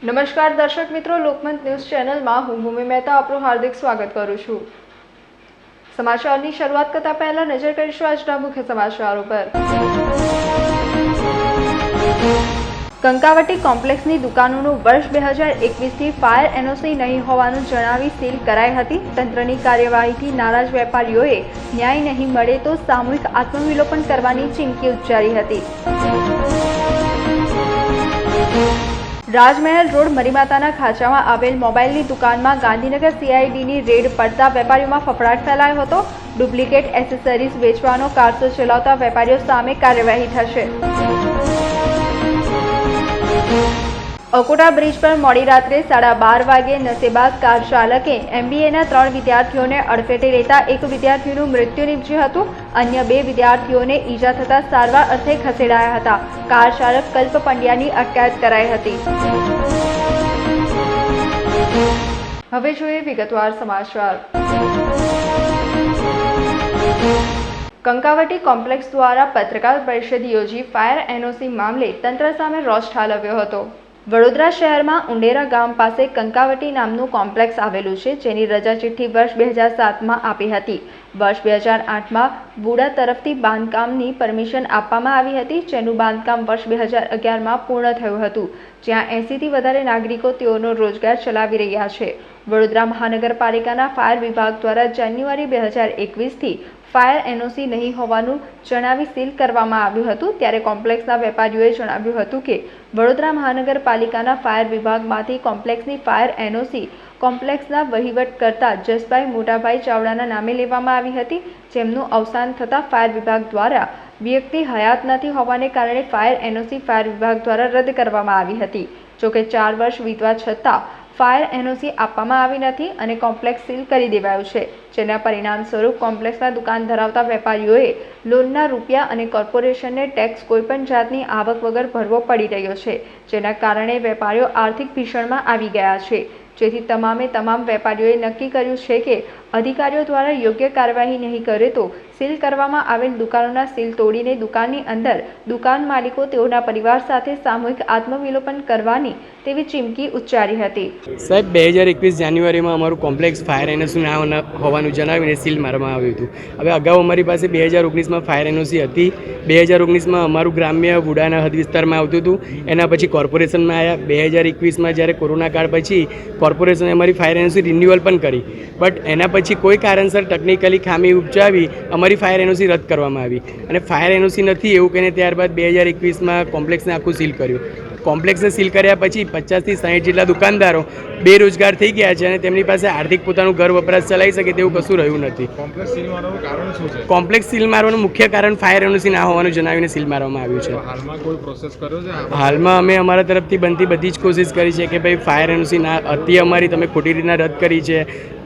નમસ્કાર દર્શક મિત્રો, લોકમત ન્યૂઝ ચેનલમાં હું ભૂમિ મહેતા આપનું હાર્દિક સ્વાગત કરું છું। સમાચારની શરૂઆત કરતા પહેલા નજર કરીશું આજના મુખ્ય સમાચારો પર। કંકાવટી કોમ્પ્લેક્સની દુકાનોનું વર્ષ 2021થી ફાયર એનઓસી નહીં હોવાનું જણાવી સીલ કરાઈ હતી। તંત્રની કાર્યવાહીથી નારાજ વેપારીઓએ ન્યાય નહીં મળે તો સામૂહિક આત્મવિલોપન કરવાની ચીમકી ઉચ્ચારી હતી। રાજમહેલ રોડ મરીમાતાના ખાંચામાં આવેલ મોબાઈલની દુકાનમાં ગાંધીનગર સીઆઈડીની રેડ પડતા વેપારીઓમાં ફફડાટ ફેલાયો હતો। ડુપ્લિકેટ એસેસરીઝ વેચવાનો કારસો ચલાવતા વેપારીઓ સામે કાર્યવાહી થશે। અકોટા બ્રિજ પર મોડી રાત્રે 12:30 વાગે નશેબાજ કાર ચાલકે એમબીએના 3 વિદ્યાર્થીઓને અડફેટે લેતા એક વિદ્યાર્થીનું મૃત્યુ નીપજ્યું હતું। અન્ય 2 વિદ્યાર્થીઓને ઈજા થતા સારવાર અર્થે ખસેડાયા હતા। કાર ચાલક કલ્પ પંડ્યાની અટકાયત કરાઈ હતી। હવે જોઈએ વિગતવાર સમાચાર। કંકાવટી કોમ્પ્લેક્સ દ્વારા પત્રકાર પરિષદ યોજી ફાયર એનઓસી મામલે તંત્ર સામે રોષ ઠાલવ્યો હતો। વડોદરા શહેરમાં ઉંડેરા ગામ પાસે કંકાવટી નામનું કોમ્પ્લેક્સ આવેલું છે, જેની રજા ચિઠ્ઠી વર્ષ 2007માં આપી હતી। વર્ષ 2008માં વુડા તરફથી બાંધકામની પરમિશન આપવામાં આવી હતી, જેનું બાંધકામ વર્ષ 2011માં પૂર્ણ થયું હતું, જ્યાં 80થી વધારે નાગરિકો તેઓનો રોજગાર ચલાવી રહ્યા છે। વડોદરા મહાનગરપાલિકાના ફાયર વિભાગ દ્વારા જાન્યુઆરી 2021થી ફાયર એનઓસી નહીં હોવાનું જણાવી સીલ કરવામાં આવ્યું હતું। ત્યારે કોમ્પ્લેક્સના વેપારીઓએ જણાવ્યું હતું કે વડોદરા મહાનગરપાલિકાના ફાયર વિભાગમાંથી કોમ્પ્લેક્સની ફાયર એનઓસી કોમ્પ્લેક્સના વહીવટકર્તા જસભાઈ મોટાભાઈ ચાવડાના નામે લેવામાં આવી હતી, જેમનું અવસાન થતાં ફાયર વિભાગ દ્વારા વ્યક્તિ હયાત નથી હોવાને કારણે ફાયર એનઓસી ફાયર વિભાગ દ્વારા રદ કરવામાં આવી હતી। જોકે 4 વર્ષ વીતવા છતાં ફાયર એનઓસી આપવામાં આવી નથી અને કોમ્પ્લેક્સ સીલ કરી દેવાયું છે, જેના પરિણામ સ્વરૂપ કોમ્પ્લેક્સમાં દુકાન ધરાવતા વેપારીઓએ લોનના રૂપિયા અને કોર્પોરેશનને ટેક્સ કોઈપણ જાતની આવક વગર ભરવો પડી રહ્યો છે, જેના કારણે વેપારીઓ આર્થિક ભીષણમાં આવી ગયા છે। જેથી તમામ વેપારીઓએ નક્કી કર્યું છે કે અધિકારીઓ દ્વારા યોગ્ય કાર્યવાહી નહીં કરે તો સીલ કરવામાં આવેલ દુકાનોના સીલ તોડીને દુકાનની અંદર દુકાન માલિકો તેઓના પરિવાર સાથે સામૂહિક આત્મવિલોપન કરવાની તેવી ચીમકી ઉચ્ચારી હતી। સાહેબ, 2021 જાન્યુઆરીમાં અમારું કોમ્પ્લેક્સ ફાયર એનઓસી ના હોવાનું જણાવીને સીલ મારવામાં આવ્યું હતું। હવે અગાઉ અમારી પાસે 2019માં ફાયર એનઓસી હતી। 2019માં અમારું ગ્રામ્ય વુડાના હદ વિસ્તારમાં આવતું હતું, એના પછી કોર્પોરેશનમાં આવ્યા। 2021માં જ્યારે કોરોના કાળ પછી કોર્પોરેશને અમારી ફાયર એનઓસી રિન્યુઅલ પણ કરી, બટ એના પછી કોઈ કારણસર ટેકનિકલી ખામી ઉપજાવી અમારી ફાયર એનઓસી રદ કરવામાં આવી અને ફાયર એનઓસી નથી એવું કહીને ત્યારબાદ 2021માં કોમ્પ્લેક્સને આખું સીલ કર્યું। કોમ્પ્લેક્સને સીલ કર્યા પછી 50થી 60 જેટલા દુકાનદારો બેરોજગાર થઈ ગયા છે અને તેમની પાસે આર્થિક પોતાનું ઘર વપરાશ ચલાવી શકે તેવું કશું રહ્યું નથી। કોમ્પ્લેક્સ સીલ મારવાનું મુખ્ય કારણ ફાયર એનઓસી ના હોવાનું જણાવીને સીલ મારવામાં આવ્યું છે। હાલમાં કોઈ પ્રોસેસ કર્યો છે? હાલમાં અમે અમારા તરફથી બનતી બધી જ કોશિશ કરી છે કે ભાઈ ફાયર એનઓસી ના હતી અમારી તમે ખોટી રીતના રદ કરી છે,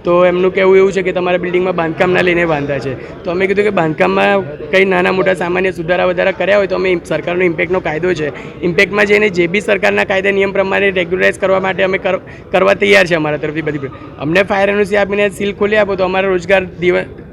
તો એમનું કહેવું એવું છે કે તમારા બિલ્ડિંગમાં બાંધકામના લઈને બાંધ્યા છે। તો અમે કીધું કે બાંધકામમાં કંઈ નાના મોટા સામાન્ય સુધારા વધારા કર્યા હોય તો અમે સરકારનો ઇમ્પેક્ટનો કાયદો છે, ઇમ્પેક્ટમાં જઈને જે બી સરકારના કાયદા નિયમ પ્રમાણે રેગ્યુલરાઇઝ કરવા માટે અમે કરવા તૈયાર છે અમારા તરફથી બધી। અમને ફાયર એનઓસી આપીને સીલ ખોલી આપો તો અમારા રોજગાર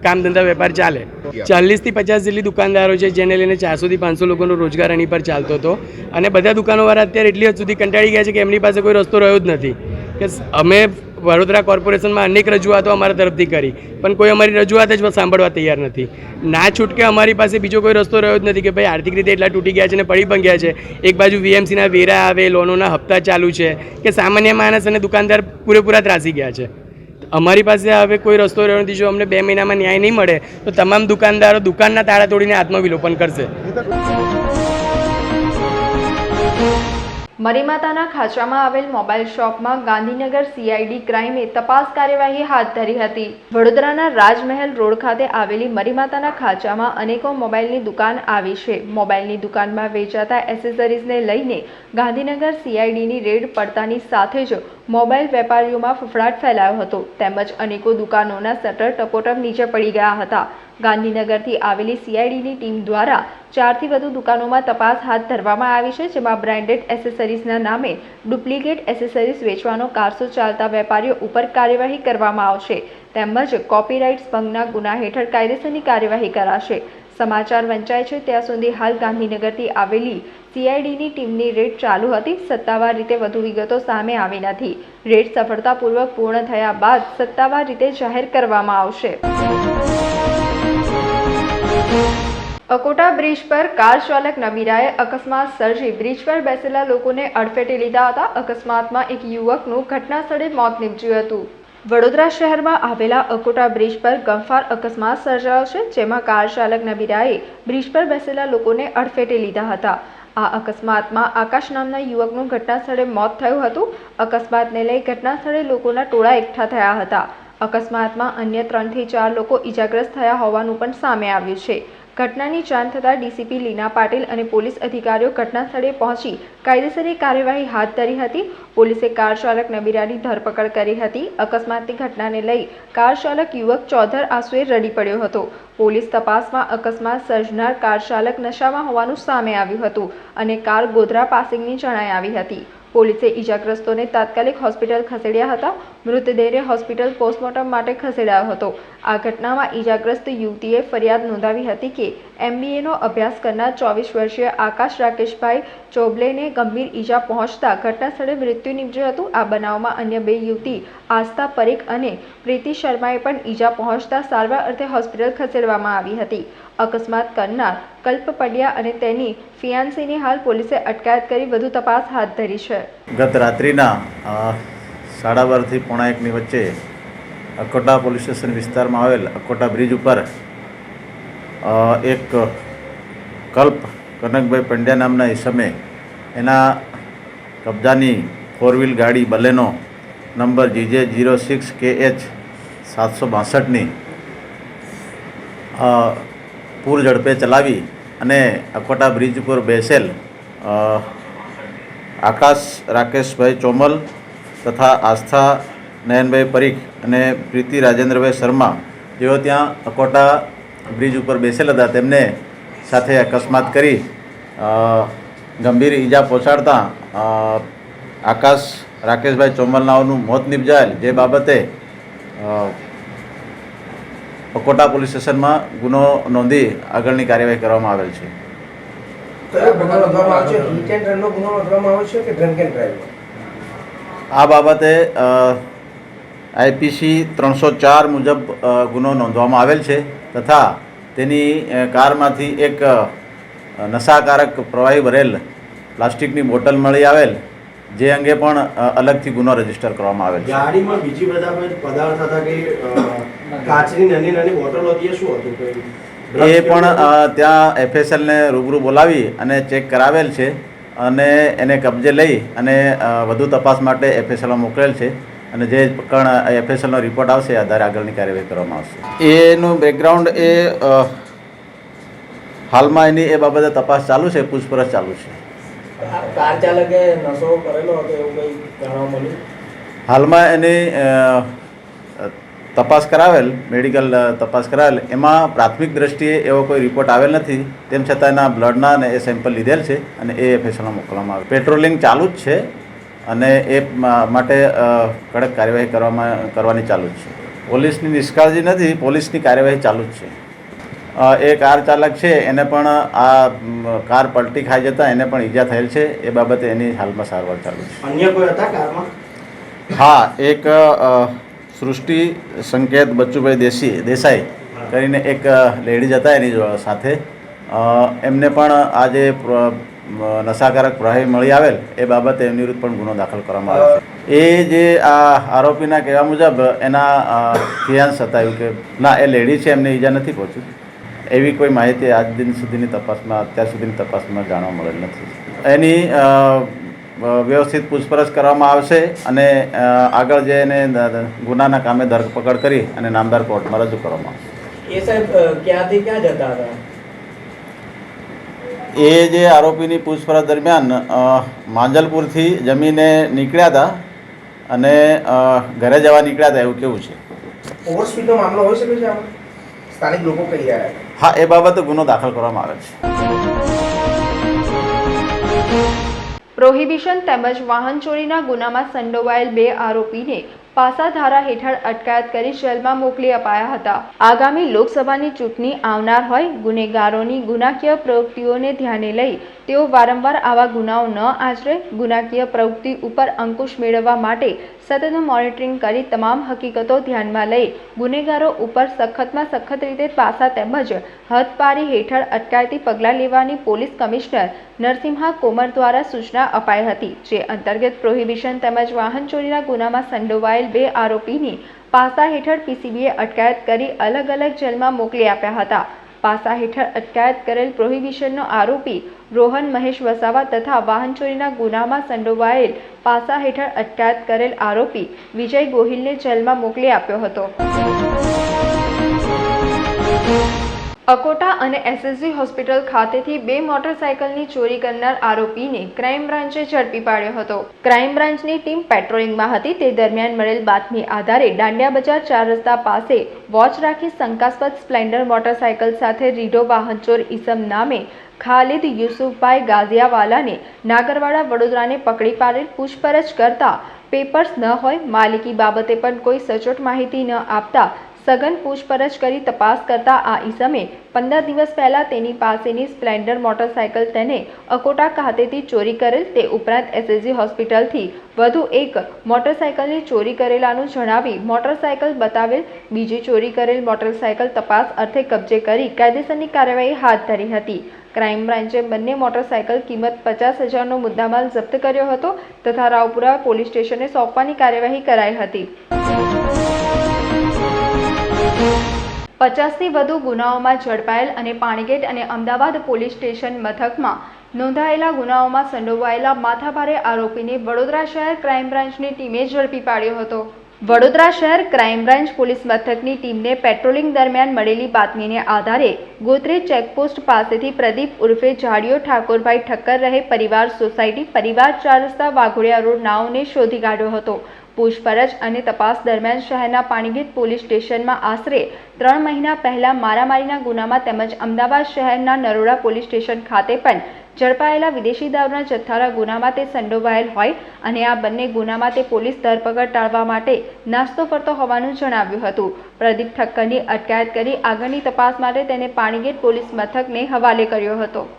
કામ ધંધા વેપાર ચાલે। 40થી 50 જેટલી દુકાનદારો છે, જેને લઈને 400થી 500 લોકોનો રોજગાર એની પર ચાલતો હતો અને બધા દુકાનોવાળા અત્યારે એટલી હદ સુધી કંટાળી ગયા છે કે એમની પાસે કોઈ રસ્તો રહ્યો જ નથી। કે અમે વડોદરા કોર્પોરેશનમાં અનેક રજૂઆતો અમારા તરફથી કરી, પણ કોઈ અમારી રજૂઆત જ સાંભળવા તૈયાર નથી। ના છૂટકે અમારી પાસે બીજો કોઈ રસ્તો રહ્યો જ નથી કે ભાઈ આર્થિક રીતે એટલા તૂટી ગયા છે અને પડી પણ ગયા છે। એક બાજુ વીએમસીના વેરા આવે, લોનોના હપ્તા ચાલુ છે કે સામાન્ય માણસ અને દુકાનદાર પૂરેપૂરા ત્રાસી ગયા છે। અમારી પાસે હવે કોઈ રસ્તો રહ્યો નથી। જો અમને 2 મહિનામાં ન્યાય નહીં મળે તો તમામ દુકાનદારો દુકાનના તાળા તોડીને આત્મવિલોપન કરશે। મરીમાતાના ખાંચામાં આવેલ મોબાઈલ શોપમાં ગાંધીનગર સીઆઈડી ક્રાઇમે તપાસ કાર્યવાહી હાથ ધરી હતી। વડોદરાના રાજમહેલ રોડ ખાતે આવેલી મરીમાતાના ખાંચામાં અનેકો મોબાઈલની દુકાન આવી છે। મોબાઈલની દુકાનમાં વેચાતા એસેસરીઝને લઈને ગાંધીનગર સીઆઈડીની રેડ પડતાની સાથે જ મોબાઈલ વેપારીઓમાં ફફડાટ ફેલાયો હતો, તેમજ અનેકો દુકાનોના શટર ટપોટપ નીચે પડી ગયા હતા। ગાંધીનગરથી આવેલી સીઆઈડીની ટીમ દ્વારા 4થી વધુ દુકાનોમાં તપાસ હાથ ધરવામાં આવી છે, જેમાં બ્રાન્ડેડ એસેસરીઝના નામે ડુપ્લિકેટ એસેસરીઝ વેચવાનો કારસો ચાલતા વેપારીઓ ઉપર કાર્યવાહી કરવામાં આવશે, તેમજ કોપીરાઇટ્સ ભંગના ગુના હેઠળ કાયદેસરની કાર્યવાહી કરાશે। સમાચાર વંચાય છે ત્યાં સુધી હાલ ગાંધીનગરથી આવેલી CIDની ટીમની રેડ ચાલુ હતી. સત્તાવાર રીતે વધુ વિગતો સામે આવી નથી. રેડ સફળતાપૂર્વક પૂર્ણ થયા બાદ સત્તાવાર રીતે જાહેર કરવામાં આવશે. અકોટા બ્રિજ પર કાર ચાલક નબીરાએ અકસ્માત સર્જી બ્રિજ પર બેસેલા લોકોને અડફેટે લીધા હતા. અકસ્માતમાં એક યુવકનું ઘટના સ્થળે મોત નીપજ્યું હતું. વડોદરા શહેરમાં આવેલા અકોટા બ્રિજ પર ગમફાર અકસ્માત સર્જાયો છે, જેમાં કાર ચાલક નબીરાએ બ્રિજ પર બેસેલા લોકોને અડફેટે લીધા હતા. આ અકસ્માતમાં આકાશ નામના યુવકનું ઘટના સ્થળે મોત થયું હતું. અકસ્માતને લઈ ઘટના સ્થળે લોકોના ટોળા એકઠા થયા હતા. અકસ્માતમાં અન્ય 3 થી 4 લોકો ઈજાગ્રસ્ત થયા હોવાનું પણ સામે આવ્યું છે. ઘટનાની જાણ થતાં ડીસીપી લીના પાટીલ અને પોલીસ અધિકારીઓ ઘટના સ્થળે પહોંચી કાયદેસરની કાર્યવાહી હાથ ધરી હતી. પોલીસે કાર ચાલક નબીરાની ધરપકડ કરી હતી. અકસ્માતની ઘટનાને લઈ કાર ચાલક યુવક ચોધર આંસુએ રડી પડ્યો હતો. પોલીસ તપાસમાં અકસ્માત સર્જનાર કાર ચાલક નશામાં હોવાનું સામે આવ્યું હતું અને કાર ગોધરા પાસિંગની જણાઈ આવી હતી. પોલીસે ઈજાગ્રસ્તોને તાત્કાલિક હોસ્પિટલ ખસેડ્યા હતા. મૃતદેહને હોસ્પિટલ પોસ્ટમોર્ટમ માટે ખસેડાયો હતો. આ ઘટનામાં ઈજાગ્રસ્ત યુવતીએ ફરિયાદ નોંધાવી હતી કે MBAનો અભ્યાસ કરનાર 24 વર્ષીય આકાશ રાકેશભાઈ ચોબલેને ગંભીર ઈજા પહોંચતા ઘટના સ્થળે મૃત્યુ નીપજ્યું હતું. આ બનાવમાં અન્ય 2 યુવતી આસ્થા પરીખ અને પ્રીતિ શર્માએ પણ ઈજા પહોંચતા સારવાર અર્થે હોસ્પિટલ ખસેડવામાં આવી હતી. અકસ્માત કરનાર કલ્પ પડિયા અને તેની ફિયાન્સીની હાલ પોલીસે અટકાયત કરી વધુ તપાસ હાથ ધરી છે. ગત રાત્રિના 12:30 થી 1:45ની વચ્ચે અકોટા પોલીસ સ્ટેશન વિસ્તારમાં આવેલ અકોટા બ્રિજ ઉપર એક કલ્પ કનકભાઈ પંડ્યા નામના ઈસમે એના કબજાની 4 વ્હીલ ગાડી બલેનો નંબર GJ06KH 762ની પૂર ઝડપે ચલાવી અને અકોટા બ્રિજ ઉપર બેસેલ આકાશ રાકેશભાઈ ચોમલ તથા આસ્થા નયનભાઈ પરીખ અને પ્રીતિ રાજેન્દ્રભાઈ શર્મા જેઓ ત્યાં અકોટા બ્રિજ ઉપર બેસેલ હતા તેમને સાથે અકસ્માત કરી ગંભીર ઈજા પહોંચાડતા આકાશ રાકેશભાઈ ચોમલનાઓનું મોત નીપજાયેલ, જે બાબતે અકોટા પોલીસ સ્ટેશનમાં ગુનો નોંધી આગળની કાર્યવાહી કરવામાં આવેલ છે. આ બાબતે IPC 304 મુજબ ગુનો નોંધવામાં આવેલ છે તથા તેની કારમાંથી એક નશાકારક પ્રવાહી ભરેલ પ્લાસ્ટિકની બોટલ મળી આવેલ, જે અંગે પણ અલગથી ગુનો રજીસ્ટર કરવામાં આવેલ છે. ગાડીમાં બીજી બધા પદાર્થ હતા કે કાચની નાની નાની બોટલો હતી, શું હતું? એ પણ ત્યાં FSLને રૂબરૂ બોલાવી અને ચેક કરાવેલ છે અને એને કબજે લઈ અને વધુ તપાસ માટે FSLમાં મોકલેલ છે અને જે પણ FSLનો રિપોર્ટ આવશે એ આધારે આગળની કાર્યવાહી કરવામાં આવશે. એનું બેકગ્રાઉન્ડ એ હાલમાં એની એ બાબતે તપાસ ચાલુ છે, પૂછપરછ ચાલુ છે. કાર ચાલકે નશો કરેલો હતો એવું કંઈ જાણવા મળ્યું? હાલમાં એની તપાસ કરાવેલ, મેડિકલ તપાસ કરાવેલ, એમાં પ્રાથમિક દ્રષ્ટિએ એવો કોઈ રિપોર્ટ આવેલ નથી. તેમ છતાં એના બ્લડના અને એ સેમ્પલ લીધેલ છે અને એ FSLમાં મોકલવામાં આવે. પેટ્રોલિંગ ચાલુ જ છે અને એ માટે કડક કાર્યવાહી કરવાની ચાલુ જ છે. પોલીસની નિષ્કાળજી નથી, પોલીસની કાર્યવાહી ચાલુ જ છે. એ કાર ચાલક છે એને પણ આ કાર પલટી ખાઈ જતાં એને પણ ઈજા થયેલ છે. એ બાબતે એની હાલમાં સારવાર ચાલુ છે. અન્ય કોઈ હતા કારમાં? હા, એક સૃષ્ટિ સંકેત બચ્ચુભાઈ દેસાઈ કરીને એક લેડીઝ હતા એની સાથે, એમને પણ આ જે નશાકારક પ્રવાહી મળી આવેલ એ બાબતે એમની વિરુદ્ધ પણ ગુનો દાખલ કરવામાં આવ્યો છે. એ જે આ આરોપીના કહેવા મુજબ એના ફિયાન્સ હતા, એવું કે ના, એ લેડી છે, એમને ઈજા નથી પહોંચી એવી કોઈ માહિતી આજ દિન સુધીની તપાસમાં, અત્યાર સુધીની તપાસમાં જાણવા મળેલ નથી. એની વ્યવસ્થિત પૂછપરછ કરવામાં આવશે અને આગળ જે એને ગુનાના કામે ધરપકડ કરી અને નામદાર કોર્ટમાં રજૂ કરવામાં આવશે. એ સાહેબ ક્યાંથી ક્યાં જતા હતા? એ જે આરોપીની પૂછપરછ દરમિયાન માંજલપુરથી જમીને નીકળ્યા હતા અને ઘરે જવા નીકળ્યા હતા એવું કેવું છે. ઓવરસ્પીડનો મામલો હોઈ શકે છે આમાં? સ્થાનિક લોકો કહી રહ્યા છે. હા, એ બાબતે ગુનો દાખલ કરવામાં આવે છે. પ્રોહિબિશન તેમજ વાહન ચોરીના ગુનામાં સંડોવાયેલ 2 આરોપીને પાસા ધારા હેઠળ અટકાયત કરી જેલમાં મોકલી અપાયા હતા. આગામી લોકસભાની ચૂંટણી આવનાર હોય, ગુનેગારોની ગુનાકીય પ્રવૃત્તિઓને ધ્યાને લઈ તેઓ વારંવાર આવા ગુનાઓ ન આચરે, ગુનાકીય પ્રવૃત્તિ ઉપર અંકુશ મેળવવા માટે સતત મોનિટરિંગ કરી તમામ હકીકતો ધ્યાનમાં લઈ ગુનેગારો ઉપર સખતમાં સખત રીતે પાસા તેમજ હદપારી હેઠળ અટકાયતી પગલાં લેવાની પોલીસ કમિશનર નરસિંહા કોમર દ્વારા સૂચના અપાઈ હતી, જે અંતર્ગત પ્રોહિબિશન તેમજ વાહન ચોરીના ગુનામાં સંડોવાયેલ 2 આરોપીની પાસા હેઠળ પીસીબીએ અટકાયત કરી અલગ અલગ જેલમાં મોકલી આપ્યા હતા. પાસા હેઠળ અટકાયત કરેલ પ્રોહિબિશનનો આરોપી રોહન મહેશ વસાવા તથા વાહન ચોરીના ગુનામાં સંડોવાયેલ પાસા હેઠળ અટકાયત કરેલ આરોપી વિજય ગોહિલને જેલમાં મોકલી આપ્યો હતો. અકોટા અને એસએસજી હોસ્પિટલ ખાતેથી 2 મોટરસાયકલની ચોરી કરનાર આરોપીને ક્રાઇમ બ્રાન્ચે ઝડપી પાડ્યો હતો. ક્રાઇમ બ્રાન્ચની ટીમ પેટ્રોલિંગમાં હતી તે દરમિયાન મળેલ બાતમી આધારે દાંડિયા બજાર 4 રસ્તા પાસે વોચ રાખી શંકાસ્પદ સ્પ્લેન્ડર મોટરસાયકલ સાથે રીઢો વાહનચોર ઈસમ નામે ખાલિદ યુસુફભાઈ ગાઝિયાવાલાને નાગરવાડા વડોદરાને પકડી પાડેલ પૂછપરછ કરતા પેપર્સ ન હોય, માલિકી બાબતે પણ કોઈ સચોટ માહિતી ન આપતા સઘન પૂછપરછ કરી તપાસ કરતા આ ઈસમે 15 દિવસ પહેલા તેની પાસેની સ્પ્લેન્ડર મોટરસાયકલ તેને અકોટા ખાતેથી ચોરી કરેલ, તે ઉપરાંત એસએસજી હોસ્પિટલથી વધુ એક મોટરસાયકલની ચોરી કરેલાનું જણાવી મોટરસાયકલ બતાવેલ. બીજી ચોરી કરેલ મોટરસાયકલ તપાસ અર્થે કબજે કરી કાયદેસરની કાર્યવાહી હાથ ધરી હતી. ક્રાઇમ બ્રાન્ચે બંને મોટરસાયકલ કિંમત 50,000નો મુદ્દામાલ જપ્ત કર્યો હતો તથા રાવપુરા પોલીસ સ્ટેશને સોંપવાની કાર્યવાહી કરાઈ હતી. 50થી વધુ ગુનાઓમાં ઝડપાયેલ અને પાણીગેટ અને અમદાવાદ પોલીસ સ્ટેશન મથકમાં નોંધાયેલા ગુનાઓમાં સંડોવાયેલા માથાભારે આરોપીને વડોદરા શહેર ક્રાઇમ બ્રાન્ચની ટીમે ઝડપી પાડ્યો હતો. વડોદરા શહેર ક્રાઇમ બ્રાન્ચ પોલીસ મથકની ટીમને પેટ્રોલિંગ દરમિયાન મળેલી બાતમીને આધારે ગોત્રેજ ચેકપોસ્ટ પાસેથી પ્રદીપ ઉર્ફે જાડિયો ઠાકોરભાઈ ઠક્કર રહે પરિવાર સોસાયટી, પરિવાર 4 રસ્તા, વાઘોડિયા રોડ નાઓને શોધી કાઢ્યો હતો. પૂછપરછ અને તપાસ દરમિયાન શહેરના પાણીગેટ પોલીસ સ્ટેશનમાં આશરે 3 મહિના પહેલા મારામારીના ગુનામાં તેમજ અમદાવાદ શહેરના નરોડા પોલીસ સ્ટેશન ખાતે પણ ઝડપાયેલા વિદેશી દારૂના જથ્થાના ગુનામાં તે સંડોવાયેલ હોય અને આ બંને ગુનામાં તે પોલીસ ધરપકડ ટાળવા માટે નાસ્તો ફરતો હોવાનું જણાવ્યું હતું. પ્રદીપ ઠક્કરની અટકાયત કરી આગળની તપાસ માટે તેને પાણીગેટ પોલીસ મથકને હવાલે કર્યો હતો.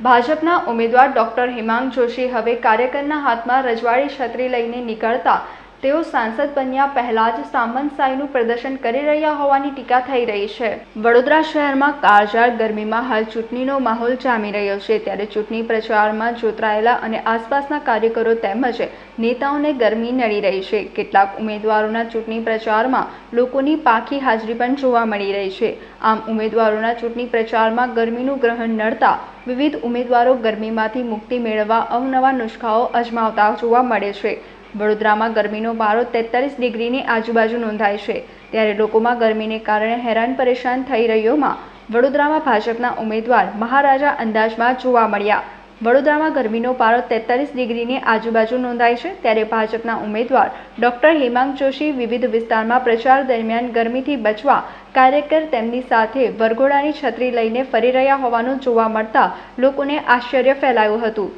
ભાજપના ઉમેદવાર ડોક્ટર હેમાંગ જોશી હવે કાર્યકરના હાથમાં રજવાડી છત્રી લઈને નીકળતા તેઓ સાંસદ બન્યા પહેલા જ સામંતશાહીનું પ્રદર્શન કરી રહ્યા હોવાની ટીકા થઈ રહી છે. વડોદરા શહેરમાં કાળઝાળ ગરમીમાં હાલ ચૂંટણીનો માહોલ જામી રહ્યો છે, ત્યારે ચૂંટણી પ્રચારમાં જોતરાયેલા અને આસપાસના કાર્યકરો તેમજ નેતાઓને ગરમી નડી રહી છે. કેટલાક ઉમેદવારોના ચૂંટણી પ્રચારમાં લોકોની પાકી હાજરી પણ જોવા મળી રહી છે. આમ ઉમેદવારોના ચૂંટણી પ્રચારમાં ગરમીનું ગ્રહણ નડતા વિવિધ ઉમેદવારો ગરમીમાંથી મુક્તિ મેળવવા અવનવા નુસ્ખાઓ અજમાવતા જોવા મળે છે. વડોદરામાં ગરમીનો પારો 43 ડિગ્રીની આજુબાજુ નોંધાય છે, ત્યારે લોકોમાં ગરમીને કારણે હેરાન પરેશાન થઈ રહ્યોમાં વડોદરામાં ભાજપના ઉમેદવાર મહારાજા અંદાજમાં જોવા મળ્યા. વડોદરામાં ગરમીનો પારો 43 ડિગ્રીની આજુબાજુ નોંધાય છે, ત્યારે ભાજપના ઉમેદવાર ડોક્ટર હેમાંગ જોશી વિવિધ વિસ્તારમાં પ્રચાર દરમિયાન ગરમીથી બચવા કાર્યકર તેમની સાથે વરઘોડાની છત્રી લઈને ફરી રહ્યા હોવાનું જોવા મળતા લોકોને આશ્ચર્ય ફેલાયું હતું.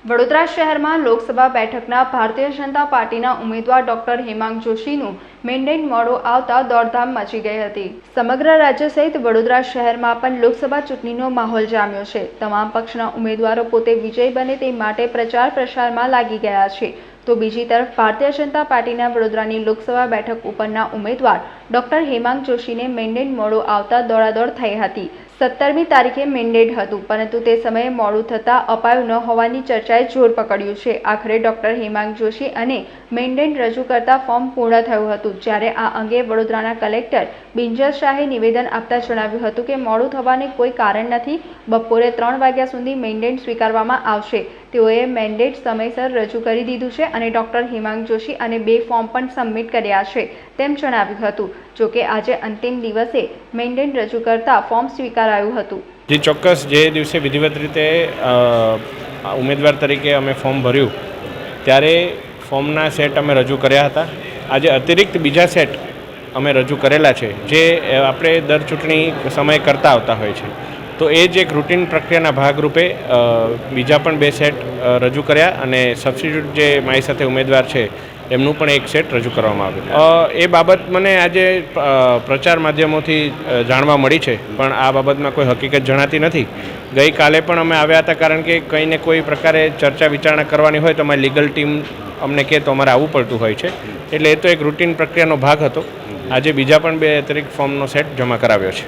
વડોદરા શહેરમાં લોકસભા બેઠકના ભારતીય જનતા પાર્ટીના ઉમેદવાર ડોક્ટર હેમાંગ જોશીનું મેન્ડેટ મોડું આવતા દોડધામ મચી ગઈ હતી. સમગ્ર રાજ્ય સહિત વડોદરા શહેરમાં પણ લોકસભા ચૂંટણીનો માહોલ જામ્યો છે. તમામ પક્ષના ઉમેદવારો પોતે વિજય બને તે માટે પ્રચાર પ્રસારમાં લાગી ગયા છે. તો બીજી તરફ ભારતીય જનતા પાર્ટીના વડોદરાની લોકસભા બેઠક ઉપરના ઉમેદવાર ડોક્ટર હેમાંગ જોશીને મેન્ડેટ મોડું આવતા દોડાદોડ થઈ હતી. 17મી તારીખે મેન્ડેટ હતું, પરંતુ તે સમયે મોડું થતાં અપાયું ન હોવાની ચર્ચાએ જોર પકડ્યું છે. આખરે ડોક્ટર હેમાંગ જોશી અને મેન્ડેટ રજૂ કરતા ફોર્મ પૂર્ણ થયું હતું, જ્યારે આ અંગે વડોદરાના કલેક્ટર બિંજલ શાહે નિવેદન આપતા જણાવ્યું હતું કે મોડું થવાને કોઈ કારણ નથી. બપોરે 3 વાગ્યા સુધી મેન્ડેટ સ્વીકારવામાં આવશે. તેઓએ મેન્ડેટ સમયસર રજૂ કરી દીધું છે અને ડોક્ટર હેમાંગ જોશી અને 2 ફોર્મ પણ સબમિટ કર્યા છે તેમ જણાવ્યું હતું. જોકે આજે અંતિમ દિવસે મેન્ડેટ રજૂ કરતા ફોર્મ સ્વીકારાયું હતું. જે ચોક્કસ જે દિવસે વિધિવત રીતે ઉમેદવાર તરીકે અમે ફોર્મ ભર્યું ત્યારે ફોર્મના સેટ અમે રજૂ કર્યા હતા. આજે અતિરિક્ત બીજા સેટ અમે રજૂ કરેલા છે, જે આપણે દર ચૂંટણી સમયે કરતા આવતા હોય છે. તો એ જ એક રૂટીન પ્રક્રિયાના ભાગરૂપે બીજા પણ 2 સેટ રજૂ કર્યા અને સબસ્ટિટ્યૂટ જે મારી સાથે ઉમેદવાર છે એમનું પણ એક સેટ રજૂ કરવામાં આવ્યું. એ બાબત મને આજે પ્રચાર માધ્યમોથી જાણવા મળી છે, પણ આ બાબતમાં કોઈ હકીકત જણાતી નથી. ગઈકાલે પણ અમે આવ્યા હતા, કારણ કે કંઈ ને કોઈ પ્રકારે ચર્ચા વિચારણા કરવાની હોય તો અમારી લીગલ ટીમ અમને કહે તો અમારે આવવું પડતું હોય છે. એટલે એ તો એક રૂટીન પ્રક્રિયાનો ભાગ હતો. આજે બીજા પણ 2 અતિરિક્ત ફોર્મનો સેટ જમા કરાવ્યો છે.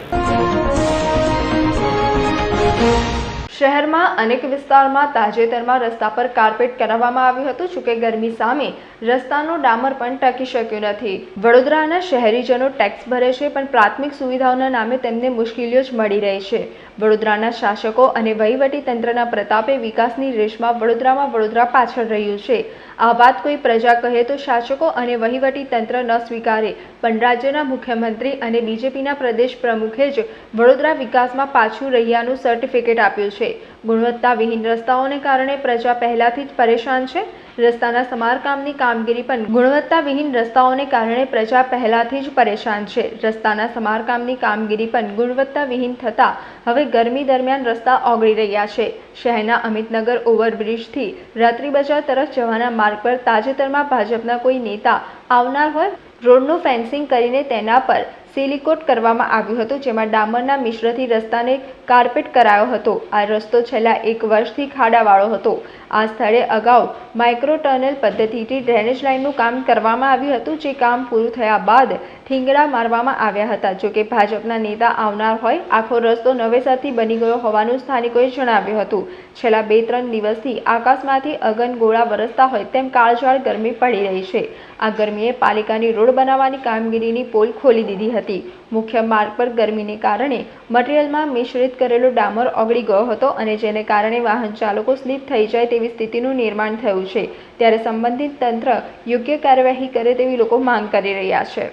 શહેરમાં અનેક વિસ્તારમાં તાજેતરમાં રસ્તા પર કાર્પેટ કરાવવામાં આવ્યું હતું, જોકે ગરમી સામે રસ્તાનો ડામર પણ ટકી શક્યું નથી. વડોદરાના શહેરીજનો ટેક્સ ભરે છે, પણ પ્રાથમિક સુવિધાઓના નામે તેમને મુશ્કેલીઓ જ મળી રહી છે. વડોદરાના શાસકો અને વહીવટી તંત્રના પ્રતાપે વિકાસની રેસમાં વડોદરા પાછળ રહ્યું છે. આ વાત કોઈ પ્રજા કહે તો શાસકો અને વહીવટી તંત્ર ન સ્વીકારે, પણ રાજ્યના મુખ્યમંત્રી અને બીજેપીના પ્રદેશ પ્રમુખે જ વડોદરા વિકાસમાં પાછું રહ્યાનું સર્ટિફિકેટ આપ્યું છે. ગુણવત્તાવિહીન રસ્તાઓને કારણે પ્રજા પહેલાથી જ પરેશાન છે. રસ્તાના સમારકામની કામગીરી પણ ગુણવત્તાવિહીન રસ્તાઓને કારણે પ્રજા પહેલાથી જ પરેશાન છે. રસ્તાના સમારકામની કામગીરી પણ ગુણવત્તાવિહીન થતાં હવે ગરમી દરમિયાન રસ્તા ઓગળી રહ્યા છે. શહેરના અમિતનગર ઓવરબ્રિજથી રાત્રિ બજાર તરફ જવાના માર્ગ પર તાજેતરમાં ભાજપના કોઈ નેતા આવનાર હોય રોડનું ફેન્સિંગ કરીને તેના પર સિલિકોટ કરવામાં આવ્યું હતું, જેમાં ડામરના મિશ્રથી રસ્તાને કાર્પેટ કરાયો હતો. આ રસ્તો છેલ્લા 1 વર્ષથી ખાડાવાળો હતો. આ સ્થળે અગાઉ માઇક્રો ટનલ પદ્ધતિથી ડ્રેનેજ લાઇનનું કામ કરવામાં આવ્યું હતું, જે કામ પૂરું થયા બાદ ઠીંગડા મારવામાં આવ્યા હતા. જોકે ભાજપના નેતા આવનાર હોય આખો રસ્તો નવેસરથી બની ગયો હોવાનું સ્થાનિકોએ જણાવ્યું હતું. છેલ્લા 2-3 દિવસથી આકાશમાંથી અગનગોળા વરસતા હોય તેમ કાળઝાળ ગરમી પડી રહી છે. આ ગરમીએ પાલિકાની રોડ બનાવવાની કામગીરીની પોલ ખોલી દીધી હતી. મુખ્ય માર્ગ પર ગરમીને કારણે મટીરીયલમાં મિશ્રિત કરેલો ડામર ઓગળી ગયો હતો, અને જેને કારણે વાહન ચાલકો સ્લીપ થઈ જાય તેવી સ્થિતિનું નિર્માણ થયું છે. ત્યારે સંબંધિત તંત્ર યોગ્ય કાર્યવાહી કરે તેવી લોકો માંગ કરી રહ્યા છે.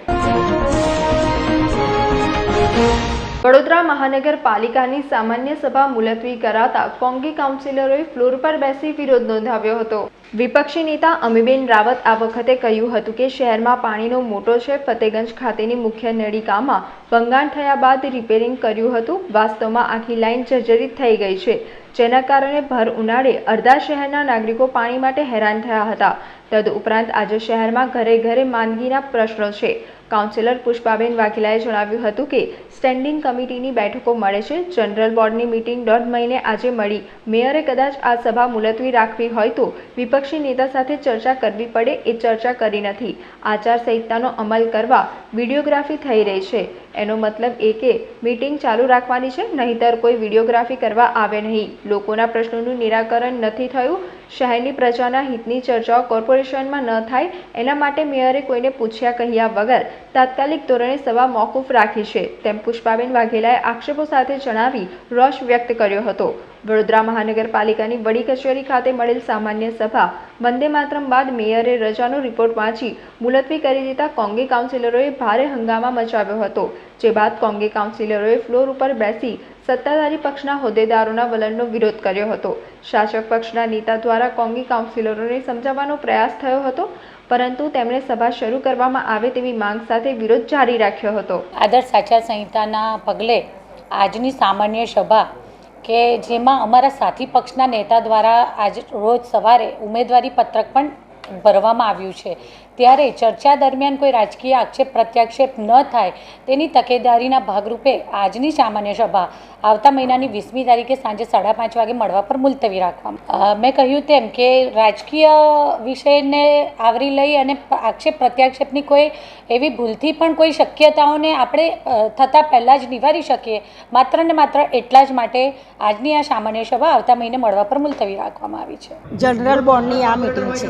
વડોદરા મહાનગરપાલિકાની સામાન્ય સભા મુલતવી કરાતા કોંગી કાઉન્સિલરોએ ફ્લોર પર બેસી વિરોધ નોંધાવ્યો હતો. વિપક્ષી નેતા અમીબેન રાવત આ વખતે કહ્યું હતું કે શહેરમાં પાણીનો મોટો છે. ફતેગંજ ખાતેની મુખ્ય નળિકામાં ભંગાણ થયા બાદ રિપેરિંગ કર્યું હતું. વાસ્તવમાં આખી લાઇન જર્જરિત થઈ ગઈ છે, જેના કારણે ભર ઉનાળે અડધા શહેરના નાગરિકો પાણી માટે હેરાન થયા હતા. તદુપરાંત આજે શહેરમાં ઘરે ઘરે માંદગીના પ્રશ્નો છે. કાઉન્સિલર પુષ્પાબેન વાઘેલાએ જણાવ્યું હતું કે સ્ટેન્ડિંગ કમિટીની બેઠકો મળે છે. જનરલ બોર્ડની મીટિંગ 1.5 મહિને આજે મળી. મેયરે કદાચ આ સભા મુલતવી રાખવી હોય તો વિપક્ષી નેતા સાથે ચર્ચા કરવી પડે, એ ચર્ચા કરી નથી. આચારસંહિતાનો અમલ કરવા વિડીયોગ્રાફી થઈ રહી છે. એનો મતલબ એ કે મીટિંગ ચાલુ રાખવાની છે, નહીંતર કોઈ વિડીયોગ્રાફી કરવા આવે નહીં. લોકોના પ્રશ્નોનું નિરાકરણ નથી થયું. શહેરની પ્રજાના હિતની ચર્ચાઓ કોર્પોરેશનમાં ન થાય એના માટે મેયરે કોઈને પૂછ્યા કહ્યા વગર તાત્કાલિક ધોરણે સભા મોકૂફ રાખી છે, તેમ પુષ્પાબેન વાઘેલાએ આક્ષેપો સાથે જણાવી રોષ વ્યક્ત કર્યો હતો. વડોદરા મહાનગરપાલિકાની વડી કચેરી ખાતે મળેલ સામાન્ય સભા વંદે માતરમ બાદ મેયરે રજાનો રિપોર્ટ વાંચી મુલતવી કરી દેતા કોંગી કાઉન્સિલરોએ ભારે હંગામા મચાવ્યો હતો. જે બાદ કોંગી કાઉન્સિલરોએ ફ્લોર ઉપર બેસી સત્તાધારી પક્ષના હોદ્દેદારોના વલણનો વિરોધ કર્યો હતો. શાસક પક્ષના નેતા દ્વારા કોંગી કાઉન્સિલરોને સમજાવવાનો પ્રયાસ થયો હતો, પરંતુ તેમણે સભા શરૂ કરવામાં આવે તેવી માંગ સાથે વિરોધ જારી રાખ્યો હતો. આદર્શ આચાર સંહિતાના પગલે આજની સામાન્ય સભા કે જેમાં અમારા સાથી પક્ષના નેતા દ્વારા આજ રોજ સવારે ઉમેદવારી પત્રક પણ ભરવામાં આવ્યું છે, ત્યારે ચર્ચા દરમિયાન કોઈ રાજકીય આક્ષેપ પ્રત્યાક્ષેપ ન થાય તેની તકેદારીના ભાગરૂપે આજની સામાન્ય સભા આવતા મહિનાની 20મી તારીખે સાંજે 5:30 વાગે મળવા પર મુલતવી રાખવામાં. મેં કહ્યું તેમ કે રાજકીય વિષયને આવરી લઈ અને આક્ષેપ પ્રત્યાક્ષેપની કોઈ એવી ભૂલથી પણ કોઈ શક્યતાઓને આપણે થતાં પહેલાં જ નિવારી શકીએ, માત્ર ને માત્ર એટલા જ માટે આજની આ સામાન્ય સભા આવતા મહિને મળવા પર મુલતવી રાખવામાં આવી છે. જનરલ બોર્ડની આ મિટિંગ છે.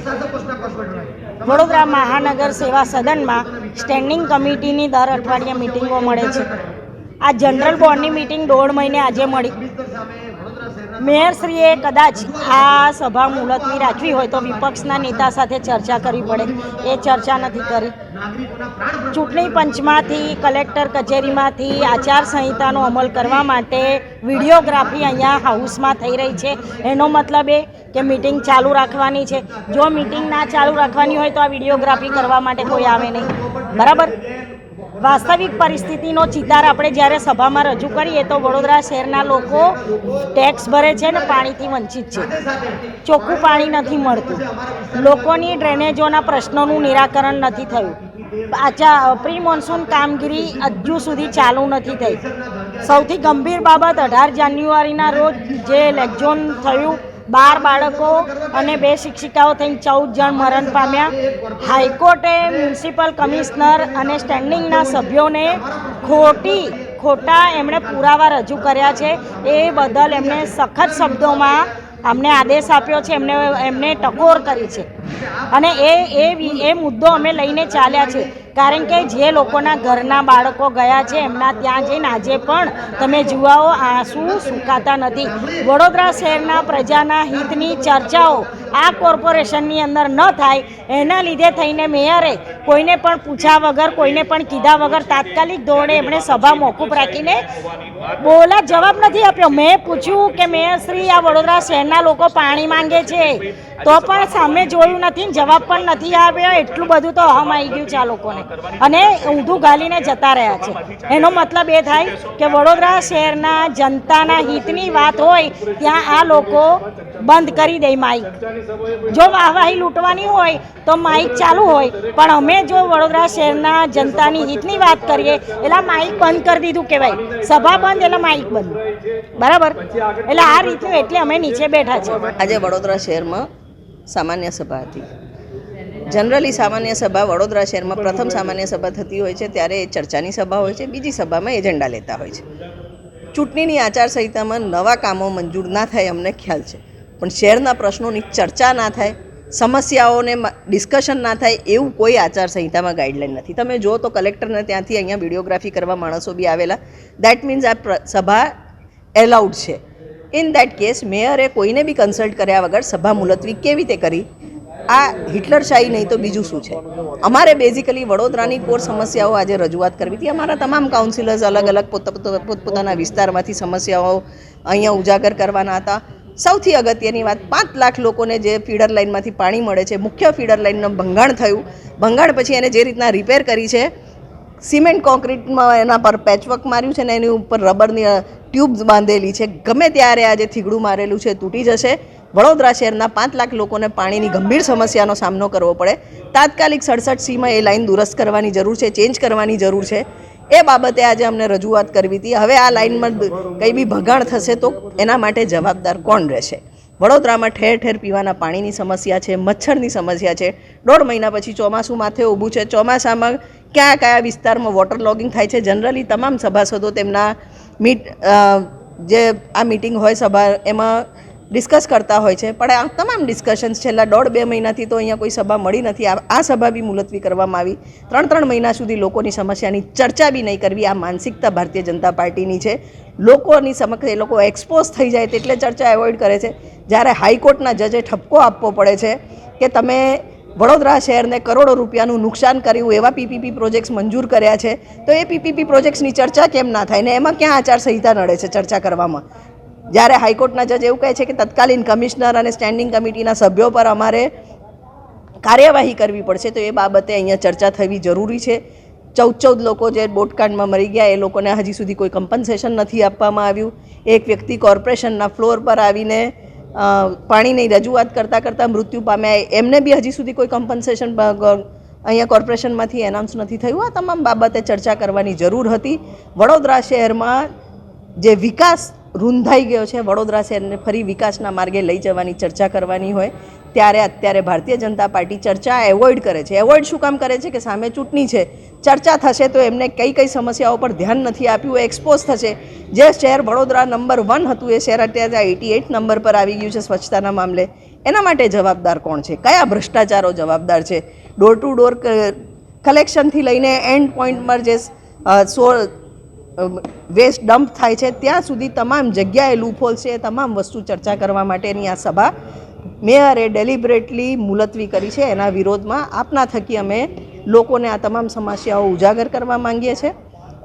વડોદરા મહાનગર સેવા સદનમાં સ્ટેન્ડિંગ કમિટીની દર અઠવાડિયે મિટિંગો મળે છે. આ જનરલ બોર્ડની મિટિંગ 1.5 મહિને આજે મળી. મેયરશ્રીએ કદાચ આ સભા મુલતવી રાખવી હોય તો વિપક્ષના નેતા સાથે ચર્ચા કરવી પડે, એ ચર્ચા નથી કરી. ચૂંટણી પંચમાંથી, કલેક્ટર કચેરીમાંથી આચારસંહિતાનો અમલ કરવા માટે વિડીયોગ્રાફી અહીંયા હાઉસમાં થઈ રહી છે. એનો મતલબ એ કે મિટિંગ ચાલુ રાખવાની છે. જો મિટિંગ ના ચાલુ રાખવાની હોય તો આ વિડીયોગ્રાફી કરવા માટે કોઈ આવે નહીં, બરાબર. વાસ્તવિક પરિસ્થિતિનો ચિતાર આપણે જ્યારે સભામાં રજૂ કરીએ તો વડોદરા શહેરના લોકો ટેક્સ ભરે છે ને પાણીથી વંચિત છે. ચોખ્ખું પાણી નથી મળતું, લોકોની ડ્રેનેજોના પ્રશ્નોનું નિરાકરણ નથી થયું. પ્રી મોન્સૂન કામગીરી હજુ સુધી ચાલુ નથી થઈ. સૌથી ગંભીર બાબત 18 જાન્યુઆરીના રોજ જે લેકઝોન થયું, 12 બાળકો અને 2 શિક્ષિકાઓ થઈને 14 જણ મરણ પામ્યા. હાઈકોર્ટે મ્યુનિસિપલ કમિશનર અને સ્ટેન્ડિંગના સભ્યોને ખોટા એમણે પુરાવા રજૂ કર્યા છે. એ બદલ એમણે સખત શબ્દોમાં અમને આદેશ આપ્યો છે, એમને ટકોર કરી છે અને એ મુદ્દો અમે લઈને ચાલ્યા છે. કારણ કે જે લોકોના ઘરના બાળકો ગયા છે એમના ત્યાં જઈને આજે પણ તમે જુઓ આંસુ સુકાતા નથી. વડોદરા શહેરના પ્રજાના હિતની ચર્ચાઓ આ કોર્પોરેશનની અંદર ન થાય એના લીધે થઈને મેયરે કોઈને પણ પૂછ્યા વગર, કોઈને પણ કીધા વગર તાત્કાલિક ધોરણે એમણે સભા મોકૂફ રાખીને જવાબ નથી આપ્યો. મેં પૂછ્યું કે મેયરશ્રી, આ વડોદરા શહેરના લોકો પાણી માંગે છે તો પણ સામે જોયું નથી, જવાબ પણ નથી આવ્યો. એટલું બધું તો અહમ આવી ગયું છે આ લોકોને અને ઊંધું ગાલીને જતા રહ્યા છે. એનો મતલબ એ થાય કે વડોદરા શહેરના જનતાના હિતની વાત હોય ત્યાં આ લોકો બંધ કરી દે માઇક. જો વાહવાહી લૂંટવાની હોય તો માઇક ચાલુ હોય, પણ અમે જો વડોદરા શહેરના જનતાની હિતની વાત કરીએ એટલે માઇક બંધ કરી દીધું કહેવાય. સભા બંધ એટલે માઇક બંધ, બરાબર? એટલે આ રીતનું એટલે અમે નીચે બેઠા છે. આજે વડોદરા શહેરમાં સામાન્ય સભા હતી. જનરલી સામાન્ય સભા વડોદરા શહેરમાં પ્રથમ સામાન્ય સભા થતી હોય છે ત્યારે એ ચર્ચાની સભા હોય છે, બીજી સભામાં એજન્ડા લેતા હોય છે. ચૂંટણીની આચારસંહિતામાં નવા કામો મંજૂર ના થાય અમને ખ્યાલ છે, પણ શહેરના પ્રશ્નોની ચર્ચા ના થાય, સમસ્યાઓને ડિસ્કશન ના થાય એવું કોઈ આચારસંહિતામાં ગાઈડલાઈન નથી. તમે જો તો કલેક્ટરને ત્યાંથી અહીંયા વિડીયોગ્રાફી કરવા માણસો બી આવેલા. દેટ મીન્સ આ સભા એલાઉડ છે. ઇન દેટ કેસ મેયરે કોઈને બી કન્સલ્ટ કર્યા વગર સભા મુલતવી કેવી રીતે કરી? આ હિટલરશાહી નહીં તો બીજું શું છે? અમારે બેઝિકલી વડોદરાની કોર સમસ્યાઓ આજે રજૂઆત કરવી હતી. અમારા તમામ કાઉન્સિલર્સ અલગ અલગ પોતપોતાના વિસ્તારમાંથી સમસ્યાઓ અહીંયા ઉજાગર કરવાના હતા. સૌથી અગત્યની વાત, 5 લાખ લોકોને જે ફીડર લાઇનમાંથી પાણી મળે છે, મુખ્ય ફીડર લાઇનનું ભંગાણ થયું. ભંગાણ પછી એને જે રીતના રિપેર કરી છે, સિમેન્ટ કોન્ક્રીટમાં એના પર પેચવર્ક માર્યું છે ને એની ઉપર રબરની ટ્યુબ્સ બાંધેલી છે. ગમે ત્યારે આજે થીગડું મારેલું છે, તૂટી જશે. વડોદરા શહેરના 5 લાખ લોકોને પાણીની ગંભીર સમસ્યાનો સામનો કરવો પડે. તાત્કાલિક 67C એ લાઈન દુરસ્ત કરવાની જરૂર છે, ચેન્જ કરવાની જરૂર છે. એ બાબતે આજે અમને રજૂઆત કરવી હતી. હવે આ લાઇનમાં કંઈ બી ભગાણ થશે તો એના માટે જવાબદાર કોણ રહેશે? વડોદરામાં ઠેર ઠેર પીવાના પાણીની સમસ્યા છે, મચ્છરની સમસ્યા છે. 1.5 મહિના પછી ચોમાસું માથે ઊભું છે. ચોમાસામાં કયા વિસ્તારમાં વોટર લોગિંગ થાય છે? જનરલી તમામ સભાસદો તેમના જે આ મિટિંગ હોય સભા એમાં ડિસ્કસ કરતા હોય છે, પણ આ તમામ ડિસ્કશન્સ છેલ્લા 1.5-2 મહિનાથી તો અહીંયા કોઈ સભા મળી નથી. આ સભા બી મુલતવી કરવામાં આવી. 3 મહિના સુધી લોકોની સમસ્યાની ચર્ચા બી નહીં કરવી. આ માનસિકતા ભારતીય જનતા પાર્ટીની છે. લોકોની સમક્ષ એ લોકો એક્સપોઝ થઈ જાય તેટલે ચર્ચા એવોઇડ કરે છે. જ્યારે હાઈકોર્ટના જજે ઠપકો આપવો પડે છે કે તમે વડોદરા શહેરને કરોડો રૂપિયાનું નુકસાન કર્યું, એવા પીપીપી પ્રોજેક્ટ્સ મંજૂર કર્યા છે, તો એ પીપીપી પ્રોજેક્ટ્સની ચર્ચા કેમ ના થાય ને એમાં ક્યાં આચારસંહિતા નડે છે ચર્ચા કરવામાં? જ્યારે હાઈકોર્ટના જજ એવું કહે છે કે તત્કાલીન કમિશનર અને સ્ટેન્ડિંગ કમિટીના સભ્યો પર અમારે કાર્યવાહી કરવી પડશે, તો એ બાબતે અહીંયા ચર્ચા થવી જરૂરી છે. 14 લોકો જે બોટકાંડમાં મરી ગયા એ લોકોને હજી સુધી કોઈ કમ્પન્સેશન નથી આપવામાં આવ્યું. એક વ્યક્તિ કોર્પોરેશનના ફ્લોર પર આવીને પાણીની રજૂઆત કરતાં મૃત્યુ પામ્યા, એમને બી હજી સુધી કોઈ કમ્પન્સેશન અહીંયા કોર્પોરેશનમાંથી એનાઉન્સ નથી થયું. આ તમામ બાબતે ચર્ચા કરવાની જરૂર હતી. વડોદરા શહેરમાં જે વિકાસ રૂંધાઈ ગયો છે, વડોદરા શહેરને ફરી વિકાસના માર્ગે લઈ જવાની ચર્ચા કરવાની હોય ત્યારે અત્યારે ભારતીય જનતા પાર્ટી ચર્ચા એવોઇડ કરે છે. એવોઇડ શું કામ કરે છે કે સામે ચૂંટણી છે, ચર્ચા થશે તો એમને કઈ સમસ્યાઓ પર ધ્યાન નથી આપ્યું, એક્સપોઝ થશે. જે શહેર વડોદરા નંબર 1 હતું એ શહેર અત્યારે 88 નંબર પર આવી ગયું છે સ્વચ્છતાના મામલે. એના માટે જવાબદાર કોણ છે? કયા ભ્રષ્ટાચારો જવાબદાર છે? ડોર ટુ ડોર કલેક્શનથી લઈને એન્ડ પોઈન્ટમાં જે વેસ્ટ ડમ્પ થાય છે ત્યાં સુધી તમામ જગ્યાએ લૂપહોલ છે. તમામ વસ્તુ ચર્ચા કરવા માટેની આ સભા મેયરે ડેલિબરેટલી મુલતવી કરી છે. એના વિરોધમાં આપના થકી અમે લોકોને આ તમામ સમસ્યાઓ ઉજાગર કરવા માંગીએ છીએ.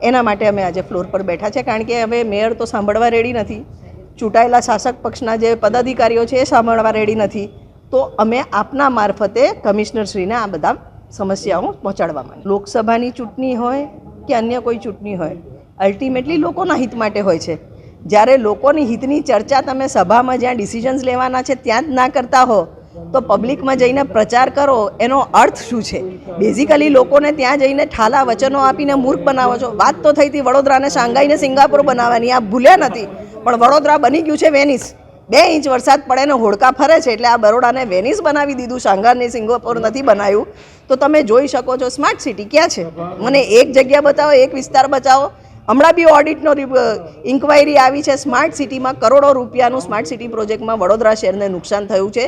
એના માટે અમે આજે ફ્લોર પર બેઠા છે, કારણ કે હવે મેયર તો સાંભળવા રેડી નથી, ચૂંટાયેલા શાસક પક્ષના જે પદાધિકારીઓ છે એ સાંભળવા રેડી નથી. તો અમે આપના મારફતે કમિશનરશ્રીને આ બધા સમસ્યાઓ પહોંચાડવા માંગીએ. લોકસભાની ચૂંટણી હોય કે અન્ય કોઈ ચૂંટણી હોય, અલ્ટિમેટલી લોકોના હિત માટે હોય છે. જ્યારે લોકોની હિતની ચર્ચા તમે સભામાં જ્યાં ડિસિઝન્સ લેવાના છે ત્યાં જ ના કરતા હો તો પબ્લિકમાં જઈને પ્રચાર કરો એનો અર્થ શું છે? બેઝિકલી લોકોને ત્યાં જઈને ઠાલા વચનો આપીને મૂર્ખ બનાવો છો. વાત તો થઈ હતી વડોદરાને શાંઘાઈને સિંગાપુર બનાવવાની, આ ભૂલ્યા નથી, પણ વડોદરા બની ગયું છે વેનિસ. 2 ઇંચ વરસાદ પડે ને હોડકા ફરે છે એટલે આ બરોડાને વેનિસ બનાવી દીધું, શાંઘાઈને સિંગાપુર નથી બનાવ્યું. તો તમે જોઈ શકો છો સ્માર્ટ સિટી ક્યાં છે. મને એક જગ્યા બતાવો, એક વિસ્તાર બતાવો. હમણાં બી ઓડિટનો ઇન્ક્વાયરી આવી છે, સ્માર્ટ સિટીમાં કરોડો રૂપિયાનું સ્માર્ટ સિટી પ્રોજેક્ટમાં વડોદરા શહેરને નુકસાન થયું છે.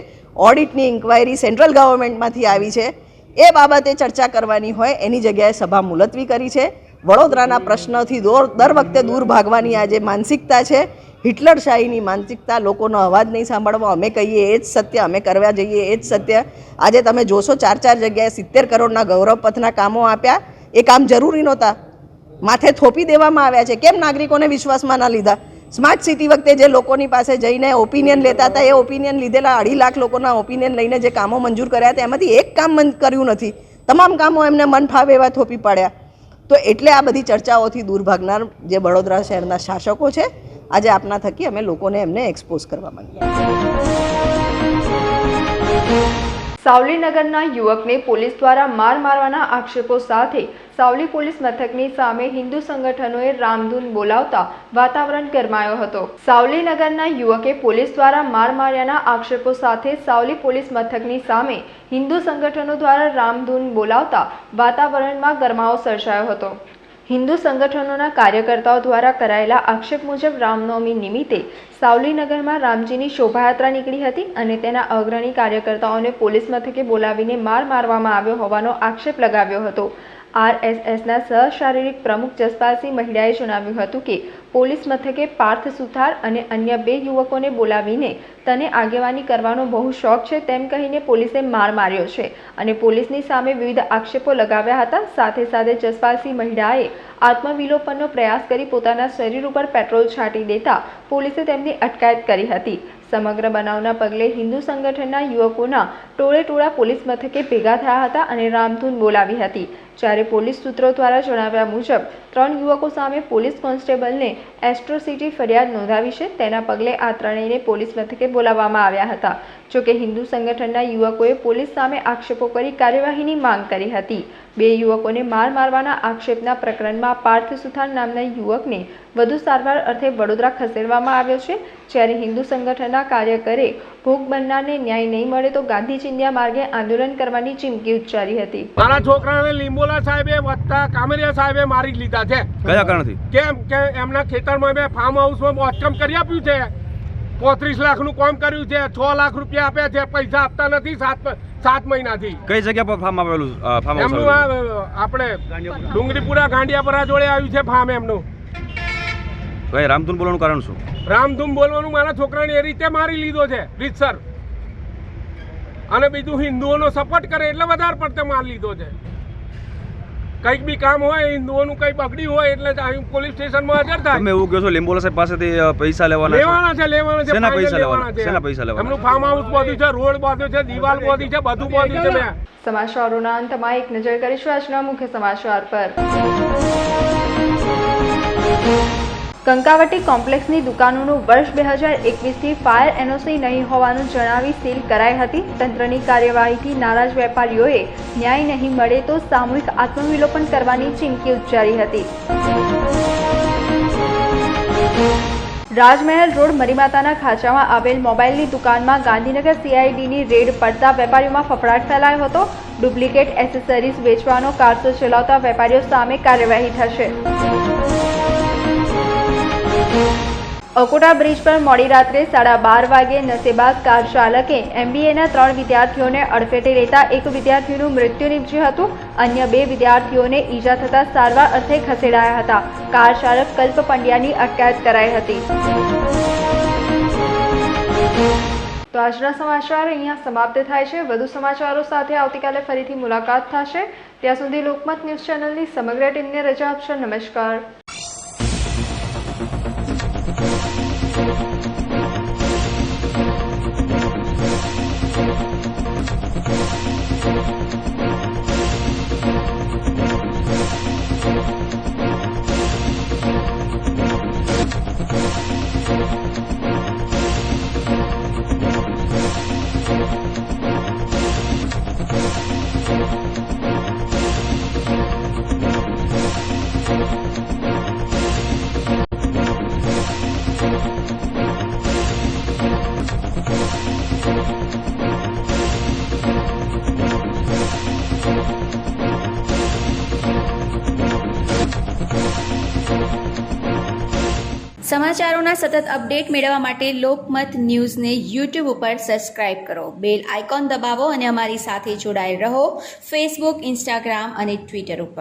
ઓડિટની ઇન્ક્વાયરી સેન્ટ્રલ ગવર્મેન્ટમાંથી આવી છે. એ બાબતે ચર્ચા કરવાની હોય એની જગ્યાએ સભા મુલતવી કરી છે. વડોદરાના પ્રશ્નથી દર વખતે દૂર ભાગવાની આ જે માનસિકતા છે, હિટલરશાહીની માનસિકતા, લોકોનો અવાજ નહીં સાંભળવો, અમે કહીએ એ જ સત્ય, અમે કરવા જઈએ એ જ સત્ય. આજે તમે જોશો 4 જગ્યાએ 70 કરોડના ગૌરવપથના કામો આપ્યા. એ કામ જરૂરી નહોતા, માથે થોપી દેવામાં આવ્યા છે. કેમ નાગરિકોને વિશ્વાસમાં ના લીધા? સ્માર્ટ સિટી વખતે જે લોકોની પાસે જઈને ઓપિનિયન લેતા હતા, એ ઓપિનિયન લીધેલા 2.5 લાખ લોકોના ઓપિનિયન લઈને જે કામો મંજૂર કર્યા હતા એમાંથી એક કામ કર્યું નથી. તમામ કામો એમને મન ફાવે એવા થોપી પાડ્યા. તો એટલે આ બધી ચર્ચાઓથી દૂર ભાગનાર જે વડોદરા શહેરના શાસકો છે, આજે આપના થકી અમે લોકોને એમને એક્સપોઝ કરવા માંગીએ. સાવલીનગરના યુવકને પોલીસ દ્વારા માર મારવાના આક્ષેપો સાથે સાવલી પોલીસ મથકની સામે હિન્દુ સંગઠનોએ રામધૂન બોલાવતા વાતાવરણ ગરમાયો હતો. સાવલીનગરના યુવકે પોલીસ દ્વારા માર માર્યાના આક્ષેપો સાથે સાવલી પોલીસ મથકની સામે હિન્દુ સંગઠનો દ્વારા રામધૂન બોલાવતા વાતાવરણમાં ગરમાવો સર્જાયો હતો. હિન્દુ સંગઠનોના કાર્યકર્તાઓ દ્વારા કરાયેલા આક્ષેપ મુજબ રામનવમી નિમિત્તે સાવલીનગરમાં રામજીની શોભાયાત્રા નીકળી હતી અને તેના અગ્રણી કાર્યકર્તાઓને પોલીસ મથકે બોલાવીને માર મારવામાં આવ્યો હોવાનો આક્ષેપ લગાવ્યો હતો. RSSના સહ શારીરિક પ્રમુખ જસપાલસિંહ મહિડાએ જણાવ્યું હતું કે પોલીસ મથકે પાર્થ સુથાર અને અન્ય 2 યુવકોને બોલાવીને તને આગેવાની કરવાનો બહુ શોખ છે તેમ કહીને પોલીસે માર માર્યો છે અને પોલીસની સામે વિવિધ આક્ષેપો લગાવ્યા હતા. સાથે સાથે જસપાલસિંહ મહિડાએ આત્મવિલોપનનો પ્રયાસ કરી પોતાના શરીર ઉપર પેટ્રોલ છાંટી દેતા પોલીસે તેમની અટકાયત કરી હતી. સમગ્ર બનાવના પગલે હિન્દુ સંગઠનના યુવકોના ટોળે પોલીસ મથકે ભેગા થયા હતા અને રામધૂન બોલાવી હતી. જ્યારે પોલીસ સૂત્રો દ્વારા જણાવ્યા મુજબ 3 યુવકો સામે પોલીસ કોન્સ્ટેબલને એટ્રોસિટી ફરિયાદ નોંધાવી છે. તેના પગલે આ ત્રણેયને પોલીસ મથકે બોલાવવામાં આવ્યા હતા. જોકે હિન્દુ સંગઠનના યુવકોએ પોલીસ સામે આક્ષેપો કરી કાર્યવાહીની માંગ કરી હતી. 2 યુવકોને માર મારવાના આક્ષેપના પ્રકરણમાં પાર્થ સુથાર નામના યુવકને વધુ સારવાર અર્થે વડોદરા ખસેડવામાં આવ્યો છે. જ્યારે હિન્દુ સંગઠનના કાર્યકરે ભોગ બનનારને ન્યાય નહીં મળે તો ગાંધી ચિંધ્યા માર્ગે આંદોલન કરવાની ચીમકી ઉચ્ચારી હતી. મારા છોકરાને લીંબોલા સાહેબે વત્તા કામરિયા સાહેબે મારી લીધા છે. કયા કારણથી? કેમ કે એમના ખેતરમાં મેં ફાર્મ હાઉસમાં બાંધકામ કરી આપ્યું છે. 35 લાખનું કામ કર્યું છે. 6 લાખ રૂપિયા આપ્યા છે. પૈસા આપતા નથી 7 મહિનાથી. કઈ જગ્યા પર ફાર્મ આવેલું? એમનું આપણે ડુંગરીપુરા ગાંડિયાપરા જોડે આવ્યું છે ફાર્મ એમનું. ભાઈ રામધૂન બોલવાનું કારણ શું? રામધૂન બોલવાનું મારા છોકરાને એ રીતે મારી લીધો છે રીતસર, અને બીજું હિન્દુઓનો સપોર્ટ કરે એટલે વધારે પડતે માર લીધો છે. કંઈક બી કામ હોય હિન્દુઓનું કંઈ બગડ્યું હોય એટલે પોલીસ સ્ટેશનમાં હાજર થાય. તમે એવું કહો છો લીંબોલા સાહેબ પાસેથી પૈસા લેવાના છે? શેના પૈસા લેવાના? એમનું ફાર્મ હાઉસ બાંધ્યું છે, રોડ બાંધ્યો છે, દિવાલ બાંધી છે, બધું બાંધ્યું છે. મેં સમાચારોના અંતમાં એક નજર કરીશું આજના મુખ્ય સમાચાર પર. કંકાવટી કોમ્પ્લેક્સની દુકાનોનું વર્ષ 2021થી ફાયર એનઓસી નહીં હોવાનું જણાવી સીલ કરાઈ હતી. તંત્રની કાર્યવાહીથી નારાજ વેપારીઓએ ન્યાય નહીં મળે તો સામૂહિક આત્મવિલોપન કરવાની ચીમકી ઉચ્ચારી હતી. રાજમહેલ રોડ મરીમાતાના ખાંચામાં આવેલ મોબાઈલની દુકાનમાં ગાંધીનગર CIDની રેડ પડતા વેપારીઓમાં ફફડાટ ફેલાયો હતો. ડુપ્લિકેટ એસેસરીઝ વેચવાનો કારસો ચલાવતા વેપારીઓ સામે કાર્યવાહી થશે. અકોટા બ્રિજ પર મોડી રાત્રે 12:30 વાગે નશેબાજ કાર ચાલકે MBAના 3 વિદ્યાર્થીઓને અડફેટે લેતા એક વિદ્યાર્થીનું મૃત્યુ નીપજ્યું હતું. અન્ય 2 વિદ્યાર્થીઓને ઈજા થતા સારવાર અર્થે ખસેડાયા હતા. કાર ચાલક કલ્પ પંડ્યાની અટકાયત કરાઈ હતી. તો આજના સમાચાર અહીંયા સમાપ્ત થાય છે. વધુ સમાચારો સાથે આવતીકાલે ફરીથી મુલાકાત થશે. ત્યાં સુધી લોકમત ન્યૂઝ ચેનલની સમગ્ર ટીમને રજા આપશો. નમસ્કાર. સમાચારોના સતત અપડેટ મેળવવા માટે લોકમત ન્યૂઝને યુટ્યુબ ઉપર સબસ્ક્રાઇબ કરો, બેલ આઇકોન દબાવો અને અમારી સાથે જોડાયેલ રહો ફેસબુક, ઇન્સ્ટાગ્રામ અને ટ્વિટર ઉપર.